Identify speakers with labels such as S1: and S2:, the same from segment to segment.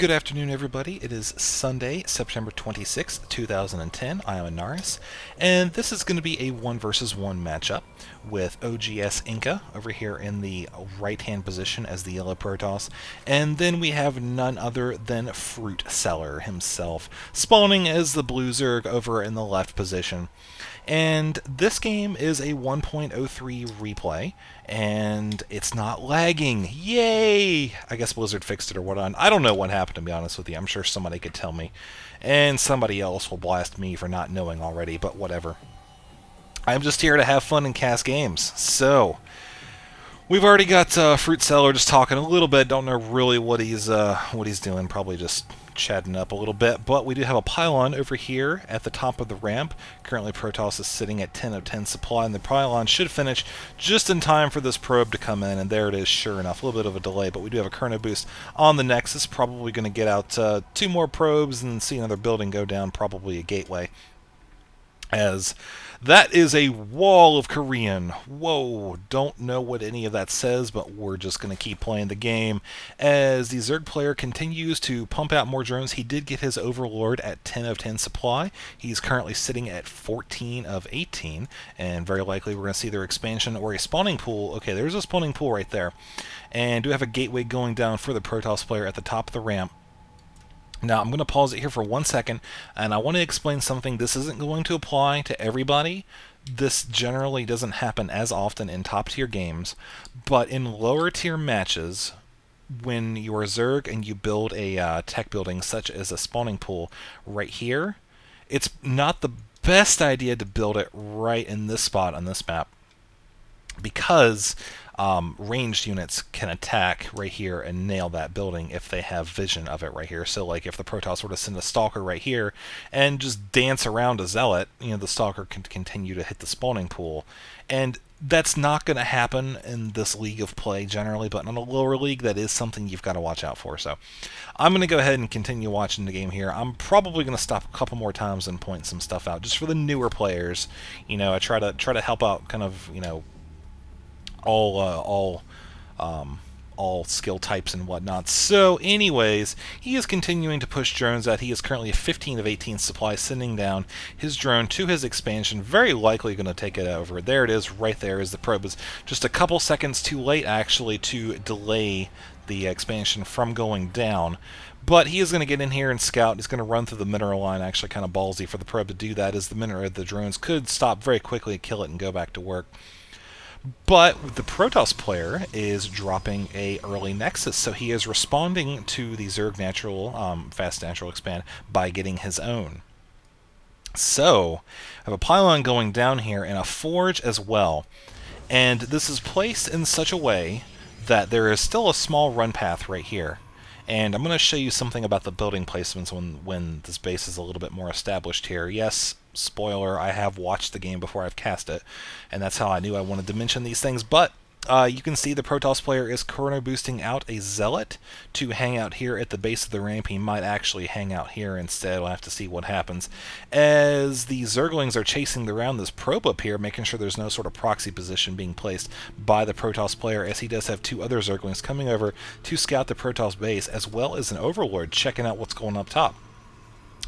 S1: Good afternoon, everybody. It is Sunday, September 26th, 2010. I am Anaris, and this is going to be a 1 versus 1 matchup with OGS Inca over here in the right-hand position as the yellow Protoss, and then we have none other than Fruitseller himself, spawning as the blue Zerg over in the left position. And this game is a 1.03 replay, and it's not lagging. Yay! I guess Blizzard fixed it or what on. I don't know what happened, to be honest with you. I'm sure somebody could tell me. And somebody else will blast me for not knowing already, but whatever. I'm just here to have fun and cast games. So, we've already got Fruitseller just talking a little bit. Don't know really what he's doing. Probably just chatting up a little bit. But we do have a pylon over here at the top of the ramp. Currently, Protoss is sitting at 10 of 10 supply, and the pylon should finish just in time for this probe to come in. And there it is, sure enough. A little bit of a delay, but we do have a Chrono boost on the Nexus. Probably going to get out 2 more probes and see another building go down. Probably a gateway, as that is a wall of Korean. Whoa, don't know what any of that says, but we're just going to keep playing the game. As the Zerg player continues to pump out more drones, he did get his Overlord at 10 of 10 supply. He's currently sitting at 14 of 18, and very likely we're going to see their expansion or a spawning pool. Okay, there's a spawning pool right there. And do have a gateway going down for the Protoss player at the top of the ramp. Now, I'm going to pause it here for 1 second, and I want to explain something. This isn't going to apply to everybody. This generally doesn't happen as often in top-tier games, but in lower-tier matches, when you're a Zerg and you build a tech building such as a spawning pool right here, it's not the best idea to build it right in this spot on this map, because ranged units can attack right here and nail that building if they have vision of it right here. So, like, if the Protoss were to send a Stalker right here and just dance around a Zealot, the Stalker can continue to hit the spawning pool. And that's not going to happen in this league of play generally, but in a lower league, that is something you've got to watch out for. So, I'm going to go ahead and continue watching the game here. I'm probably going to stop a couple more times and point some stuff out, just for the newer players. I try to help out kind of, all skill types and whatnot. So anyways, he is continuing to push drones out. He is currently a 15 of 18 supply, sending down his drone to his expansion, very likely going to take it over. There it is, right there is the probe. Is just a couple seconds too late, actually, to delay the expansion from going down. But he is going to get in here and scout. He's going to run through the mineral line. Actually kind of ballsy for the probe to do that, as the drones could stop very quickly, kill it, and go back to work. But the Protoss player is dropping a early Nexus, so he is responding to the Zerg fast natural expand by getting his own. So, I have a pylon going down here and a forge as well. And this is placed in such a way that there is still a small run path right here. And I'm going to show you something about the building placements when this base is a little bit more established here. Yes, spoiler, I have watched the game before I've cast it, and that's how I knew I wanted to mention these things. But you can see the Protoss player is chrono boosting out a Zealot to hang out here at the base of the ramp. He might actually hang out here instead. We'll have to see what happens. As the Zerglings are chasing around this probe up here, making sure there's no sort of proxy position being placed by the Protoss player, as he does have 2 other Zerglings coming over to scout the Protoss base, as well as an Overlord checking out what's going up top.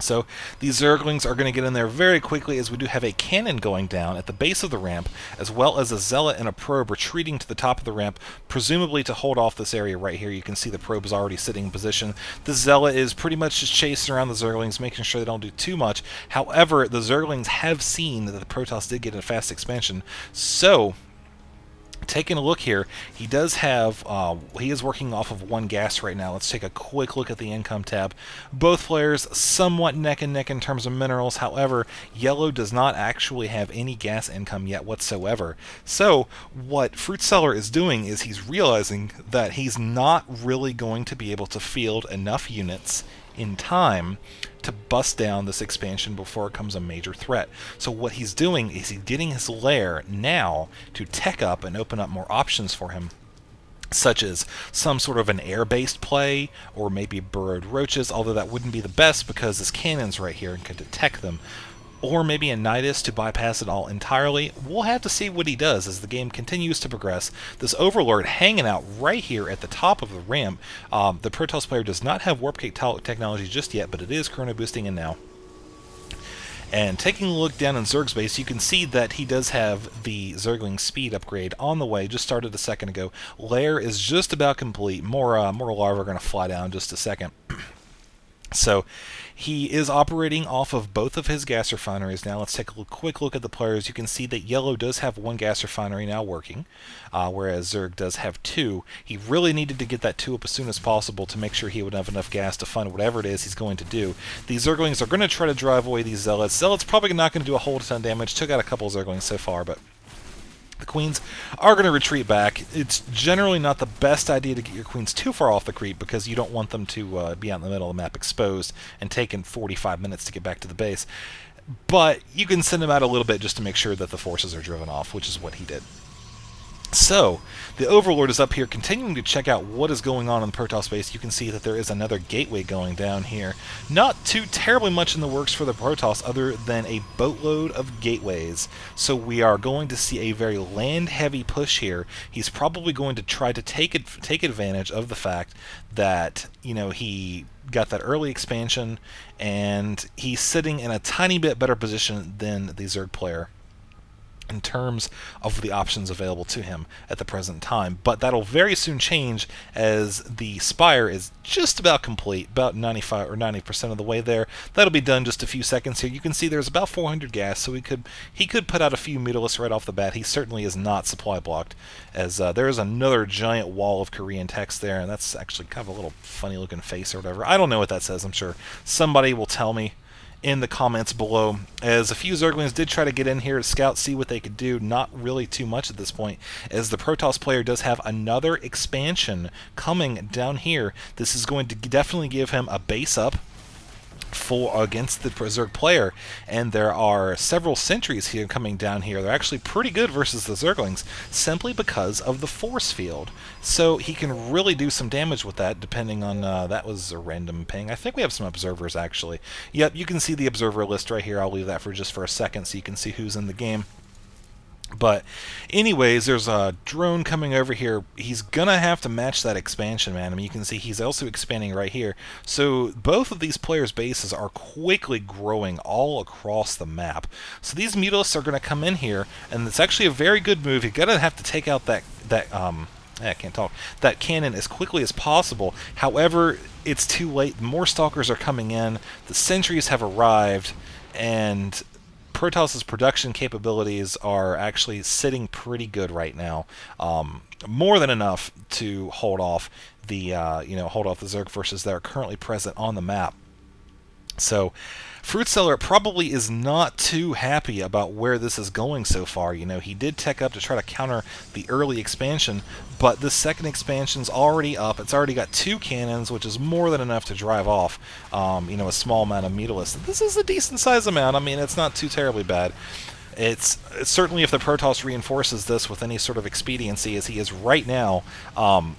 S1: So these Zerglings are going to get in there very quickly, as we do have a cannon going down at the base of the ramp, as well as a Zealot and a probe retreating to the top of the ramp, presumably to hold off this area right here. You can see the probe is already sitting in position. The Zealot is pretty much just chasing around the Zerglings, making sure they don't do too much. However, the Zerglings have seen that the Protoss did get a fast expansion, so taking a look here, he does have, he is working off of 1 gas right now. Let's take a quick look at the income tab. Both players somewhat neck and neck in terms of minerals. However, yellow does not actually have any gas income yet whatsoever. So what Fruitseller is doing is he's realizing that he's not really going to be able to field enough units in time to bust down this expansion before it becomes a major threat. So what he's doing is he's getting his lair now to tech up and open up more options for him, such as some sort of an air-based play, or maybe burrowed roaches, although that wouldn't be the best because his cannon's right here and can detect them. or maybe a Nidus to bypass it all entirely. We'll have to see what he does as the game continues to progress. This Overlord hanging out right here at the top of the ramp. The Protoss player does not have Warp Gate technology just yet, but it is chrono boosting in now. And taking a look down in Zerg's base, you can see that he does have the Zergling speed upgrade on the way, just started a second ago. Lair is just about complete. More larvae are going to fly down in just a second. So he is operating off of both of his gas refineries now. Let's take a quick look at the players. You can see that Yellow does have one gas refinery now working, whereas Zerg does have two. He really needed to get that two up as soon as possible to make sure he would have enough gas to fund whatever it is he's going to do. These Zerglings are going to try to drive away these Zealots. Zealots probably not going to do a whole ton of damage. Took out a couple of Zerglings so far, but the queens are going to retreat back. It's generally not the best idea to get your queens too far off the creep because you don't want them to be out in the middle of the map exposed and taking 45 minutes to get back to the base. But you can send them out a little bit just to make sure that the forces are driven off, which is what he did. So, the Overlord is up here continuing to check out what is going on in the Protoss base. You can see that there is another gateway going down here. Not too terribly much in the works for the Protoss other than a boatload of gateways. So we are going to see a very land-heavy push here. He's probably going to try to take advantage of the fact that, you know, he got that early expansion and he's sitting in a tiny bit better position than the Zerg player in terms of the options available to him at the present time. But that'll very soon change as the Spire is just about complete, about 95 or 90% of the way there. That'll be done just a few seconds here. You can see there's about 400 gas, so he could put out a few Mutalisks right off the bat. He certainly is not supply blocked, as there is another giant wall of Korean text there, and that's actually kind of a little funny looking face or whatever. I don't know what that says. I'm sure somebody will tell me in the comments below, as a few Zerglings did try to get in here to scout, see what they could do. Not really too much at this point, as the Protoss player does have another expansion coming down here. This is going to definitely give him a base up for against the Zerg player, and there are several sentries here coming down here. They're actually pretty good versus the Zerglings, simply because of the force field. So he can really do some damage with that, depending on, that was a random ping. I think we have some observers, actually. Yep, you can see the observer list right here. I'll leave that for just for a second so you can see who's in the game. But anyways, there's a drone coming over here. He's gonna have to match that expansion, man. I mean, you can see he's also expanding right here. So both of these players' bases are quickly growing all across the map. So these Mutalisks are gonna come in here, and it's actually a very good move. You're gonna have to take out I can't talk. That cannon as quickly as possible. However, it's too late. More Stalkers are coming in. The sentries have arrived, and Protoss's production capabilities are actually sitting pretty good right now, more than enough to hold off the Zerg forces that are currently present on the map. So, Fruitseller probably is not too happy about where this is going so far. You know, he did tech up to try to counter the early expansion, but the second expansion's already up. It's already got 2 cannons, which is more than enough to drive off, a small amount of Mutalisks. This is a decent size amount. I mean, it's not too terribly bad. It's certainly, if the Protoss reinforces this with any sort of expediency as he is right now,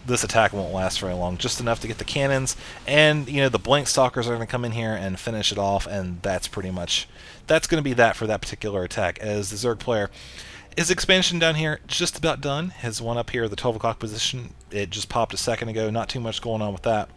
S1: this attack won't last very long. Just enough to get the cannons, and the blank stalkers are going to come in here and finish it off, and that's going to be that for that particular attack. As the Zerg player, his expansion down here just about done. His one up here, the 12 o'clock position, it just popped a second ago. Not too much going on with that.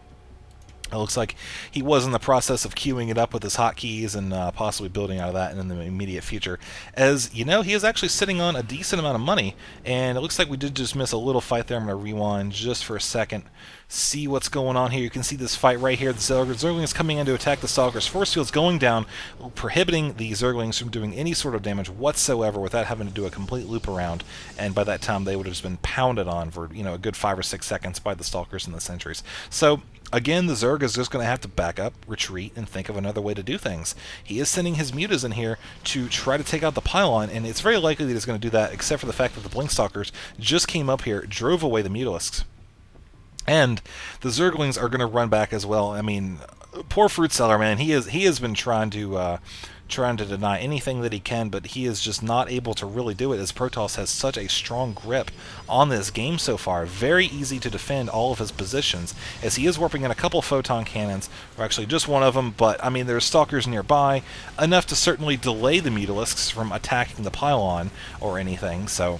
S1: It looks like he was in the process of queuing it up with his hotkeys and possibly building out of that in the immediate future. As you know, he is actually sitting on a decent amount of money, and it looks like we did just miss a little fight there. I'm going to rewind just for a second, see what's going on here. You can see this fight right here. The Zergling is coming in to attack the Stalkers. Force field's going down, prohibiting the Zerglings from doing any sort of damage whatsoever without having to do a complete loop around, and by that time they would have just been pounded on for a good 5 or 6 seconds by the Stalkers and the sentries. So again, the Zerg is just going to have to back up, retreat, and think of another way to do things. He is sending his mutas in here to try to take out the pylon, and it's very likely that he's going to do that, except for the fact that the Blinkstalkers just came up here, drove away the Mutalisks. And the Zerglings are going to run back as well. I mean, poor Fruitseller, man. He has been trying to trying to deny anything that he can, but he is just not able to really do it, as Protoss has such a strong grip on this game so far. Very easy to defend all of his positions, as he is warping in a couple photon cannons, or actually just one of them, but I mean there's stalkers nearby, enough to certainly delay the Mutalisks from attacking the pylon or anything, so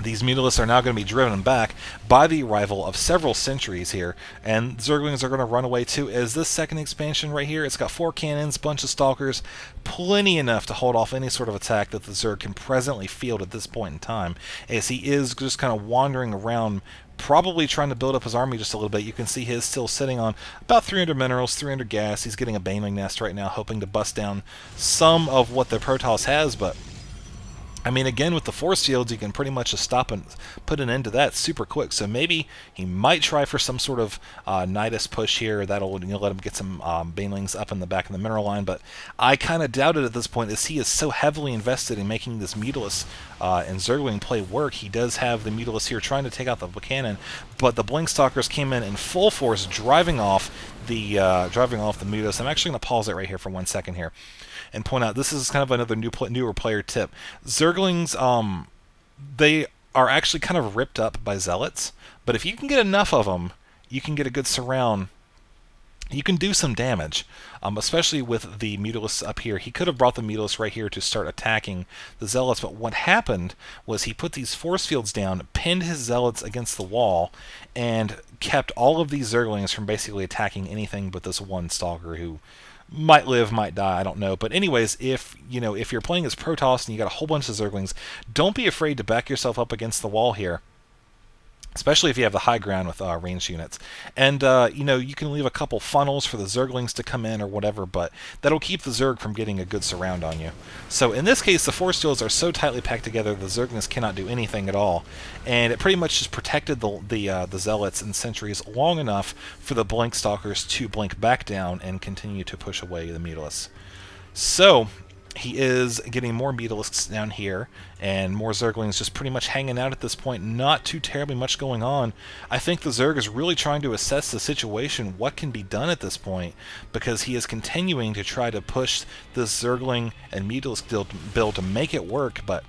S1: these Mutalisks are now going to be driven back by the arrival of several sentries here, and Zerglings are going to run away too, as this second expansion right here, it's got 4 cannons, bunch of Stalkers, plenty enough to hold off any sort of attack that the Zerg can presently field at this point in time, as he is just kind of wandering around, probably trying to build up his army just a little bit. You can see he is still sitting on about 300 minerals, 300 gas. He's getting a Baneling Nest right now, hoping to bust down some of what the Protoss has, but I mean, again, with the force fields, you can pretty much just stop and put an end to that super quick. So maybe he might try for some sort of Nidus push here. That'll let him get some Banelings up in the back of the mineral line. But I kind of doubt it at this point, as he is so heavily invested in making this Mutalisk and Zergling play work. He does have the Mutalisk here trying to take out the cannon, but the Blinkstalkers came in full force, driving off the Mutalisk. I'm actually going to pause it right here for 1 second here and point out, this is kind of another newer player tip. Zerglings, they are actually kind of ripped up by Zealots, but if you can get enough of them, you can get a good surround. You can do some damage, especially with the Mutalisks up here. He could have brought the Mutalisks right here to start attacking the Zealots, but what happened was he put these force fields down, pinned his Zealots against the wall, and kept all of these Zerglings from basically attacking anything but this one Stalker who might live, might die, I don't know. But anyways, if you're playing as Protoss and you got a whole bunch of Zerglings, don't be afraid to back yourself up against the wall here, especially if you have the high ground with ranged units. And, you can leave a couple funnels for the Zerglings to come in or whatever, but that'll keep the Zerg from getting a good surround on you. So in this case, the force fields are so tightly packed together, the Zerglings cannot do anything at all. And it pretty much just protected the Zealots and sentries long enough for the Blinkstalkers to blink back down and continue to push away the Mutalisks. So he is getting more Mutalisks down here, and more Zerglings just pretty much hanging out at this point. Not too terribly much going on. I think the Zerg is really trying to assess the situation, what can be done at this point, because he is continuing to try to push this Zergling and Mutalisk build to make it work, but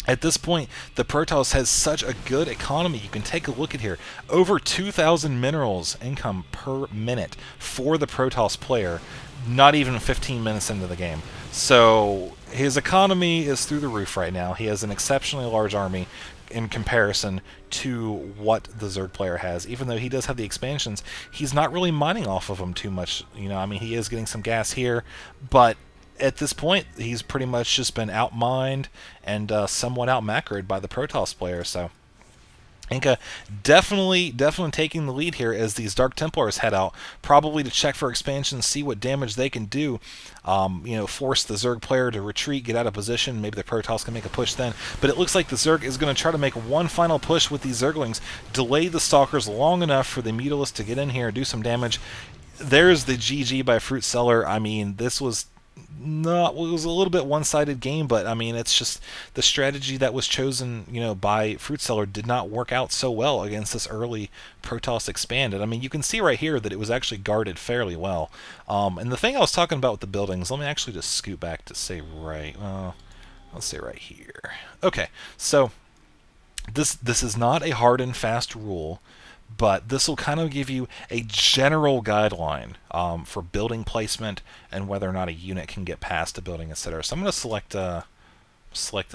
S1: at this point, the Protoss has such a good economy. You can take a look at here. Over 2,000 minerals income per minute for the Protoss player, not even 15 minutes into the game. So his economy is through the roof right now. He has an exceptionally large army in comparison to what the Zerg player has. Even though he does have the expansions, he's not really mining off of them too much. I mean, he is getting some gas here, but at this point, he's pretty much just been outmined and somewhat outmacroed by the Protoss player. So Inca definitely taking the lead here as these Dark Templars head out, probably to check for expansions, see what damage they can do. Force the Zerg player to retreat, get out of position. Maybe the Protoss can make a push then. But it looks like the Zerg is going to try to make one final push with these Zerglings, delay the Stalkers long enough for the Mutalisks to get in here and do some damage. There's the GG by Fruitseller. I mean, this was it was a little bit one-sided game, but I mean, it's just the strategy that was chosen, by Fruitseller did not work out so well against this early Protoss expanded. I mean, you can see right here that it was actually guarded fairly well. And the thing I was talking about with the buildings, let me actually just scoot back to say let's say right here. Okay, so this is not a hard and fast rule, but this will kind of give you a general guideline for building placement and whether or not a unit can get past a building, etc. So I'm going to select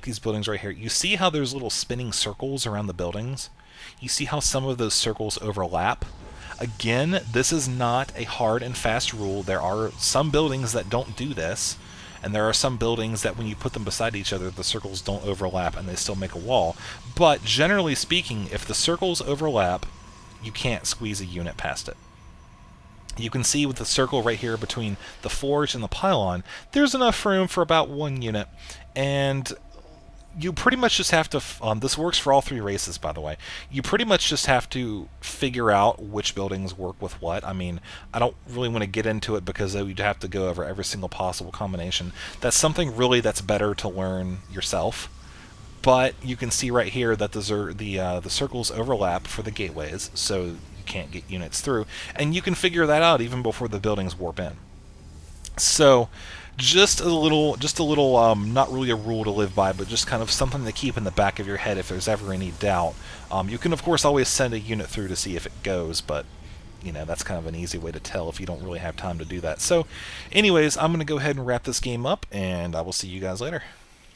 S1: these buildings right here. You see how there's little spinning circles around the buildings? You see how some of those circles overlap? Again, this is not a hard and fast rule. There are some buildings that don't do this, and there are some buildings that when you put them beside each other, the circles don't overlap and they still make a wall. But generally speaking, if the circles overlap, you can't squeeze a unit past it. You can see with the circle right here between the forge and the pylon, there's enough room for about one unit. And you pretty much just have to, this works for all 3 races, by the way, you pretty much just have to figure out which buildings work with what. I mean, I don't really want to get into it because you'd have to go over every single possible combination. That's something really that's better to learn yourself. But you can see right here that the circles overlap for the gateways, so you can't get units through. And you can figure that out even before the buildings warp in. So, just a little, not really a rule to live by, but just kind of something to keep in the back of your head if there's ever any doubt. You can, of course, always send a unit through to see if it goes, but that's kind of an easy way to tell if you don't really have time to do that. So, anyways, I'm going to go ahead and wrap this game up, and I will see you guys later.